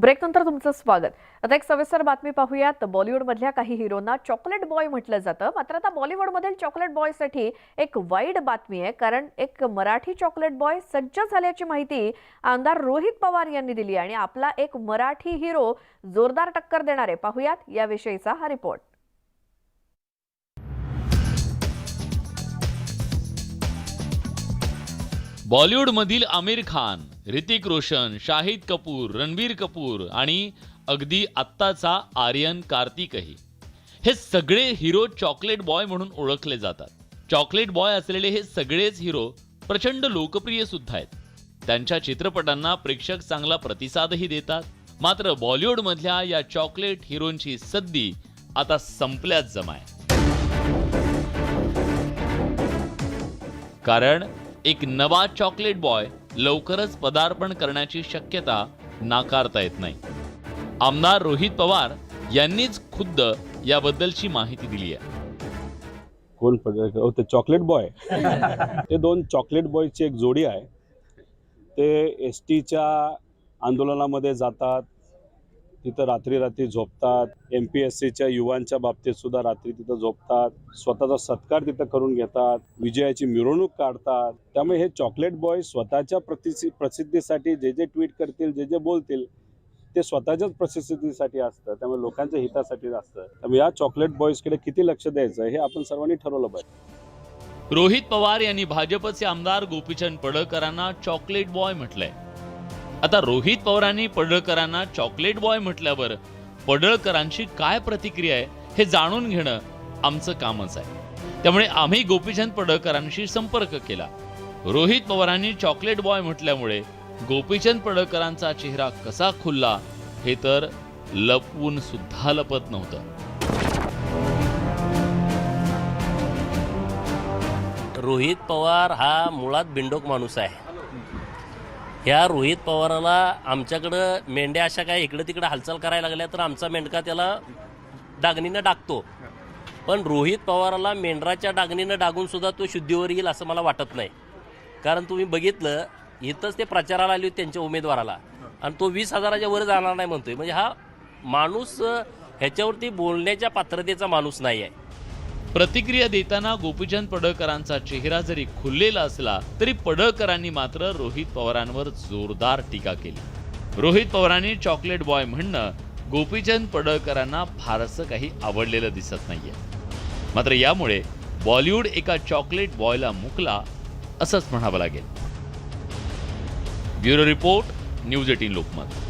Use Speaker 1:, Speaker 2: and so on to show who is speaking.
Speaker 1: ब्रेकनंतर तुमचं स्वागत। आता एक सविस्तर बातमी पाहूयात। बॉलिवूडमधल्या काही हिरोंना चॉकलेट बॉय म्हटलं जातं, मात्र आता बॉलिवूडमधील चॉकलेट बॉयसाठी एक वाईट बातमी आहे, कारण एक मराठी चॉकलेट बॉय सज्ज झाल्याची माहिती आमदार रोहित पवार यांनी दिली आणि आपला एक मराठी हिरो जोरदार टक्कर देणार आहे। पाहूयात याविषयीचा हा रिपोर्ट।
Speaker 2: बॉलिवूडमधील आमिर खान, ऋतिक रोशन, शाहिद कपूर, रणबीर कपूर आणि अगदी आत्ताचा आर्यन कार्तिकही हे सगळे हिरो चॉकलेट बॉय म्हणून ओळखले जातात। चॉकलेट बॉय असलेले हे सगळेच हिरो प्रचंड लोकप्रिय सुद्धा आहेत। त्यांच्या चित्रपटांना प्रेक्षक चांगला प्रतिसादही देतात। मात्र बॉलिवूडमधल्या या चॉकलेट हिरोंची सद्दी आता संपल्याच जमाय, कारण एक नवा चॉकलेट बॉय लवकरच पदार्पण करण्याची शक्यता नाकारता येत नाही। आमदार रोहित पवार यांनीच खुद्द याबद्दलची माहिती दिली आहे।
Speaker 3: कोण ते चॉकलेट बॉय ते दोन चॉकलेट बॉयची एक जोडी आहे। ते एसटीच्या आंदोलनामध्ये जातात, तिथं रात्री रात्री झोपतात। MPSCच्या युवांच्या बाबतीत सुद्धा रात्री तिथं झोपतात, स्वतःचा सत्कार तिथं करून घेतात, विजयाची मिरवणूक काढतात। त्यामुळे हे चॉकलेट बॉय स्वतःच्या प्रसिद्धीसाठी जे जे ट्विट करतील, जे जे बोलतील ते स्वतःच्याच प्रसिद्धीसाठी असतं, त्यामुळे लोकांच्या हितासाठी असतं। त्यामुळे या चॉकलेट बॉयजकडे किती लक्ष द्यायचं हे आपण सर्वांनी ठरवलं पाहिजे।
Speaker 2: रोहित पवार यांनी भाजपचे आमदार गोपीचंद पडळकरांना चॉकलेट बॉय म्हटलंय। आता रोहित पवारांनी पडळकरांना चॉकलेट बॉय म्हटल्यावर पडळकरांची काय प्रतिक्रिया आहे हे जाणून घेणं आमचं कामच आहे। त्यामुळे आम्ही गोपीचंद पडळकरांशी संपर्क केला। रोहित पवारांनी चॉकलेट बॉय म्हटल्यामुळे गोपीचंद पडळकरांचा चेहरा कसा खुलला हे तर लपवून सुद्धा लपत नव्हतं।
Speaker 4: रोहित पवार हा मुळात बिंडोक माणूस आहे। ह्या रोहित पवाराला आमच्याकडं मेंढ्या अशा काय इकडं तिकडं हालचाल करायला लागल्या तर आमचा मेंढका त्याला डागणीनं डागतो, पण रोहित पवाराला मेंढराच्या डागणीनं डागून सुद्धा तो शुद्धीवर येईल असं मला वाटत नाही। कारण तुम्ही बघितलं इथंच ते प्रचाराला आले होते त्यांच्या उमेदवाराला, आणि तो 20,000च्या वर जाणार नाही म्हणतोय। म्हणजे हा माणूस ह्याच्यावरती बोलण्याच्या पात्रतेचा माणूस नाही आहे।
Speaker 2: प्रतिक्रिया देताना गोपीचंद पडळकरांचा चेहरा जरी खुललेला असला तरी पडळकरांनी मात्र रोहित पवारांवर जोरदार टीका केली। रोहित पवारांनी चॉकलेट बॉय म्हणणं गोपीचंद पडळकरांना फारसं काही आवडलेलं दिसत नाहीये। मात्र यामुळे बॉलिवूड एका चॉकलेट बॉयला मुकला असंच म्हणावं लागेल। Bureau report, news 18 Lokmat.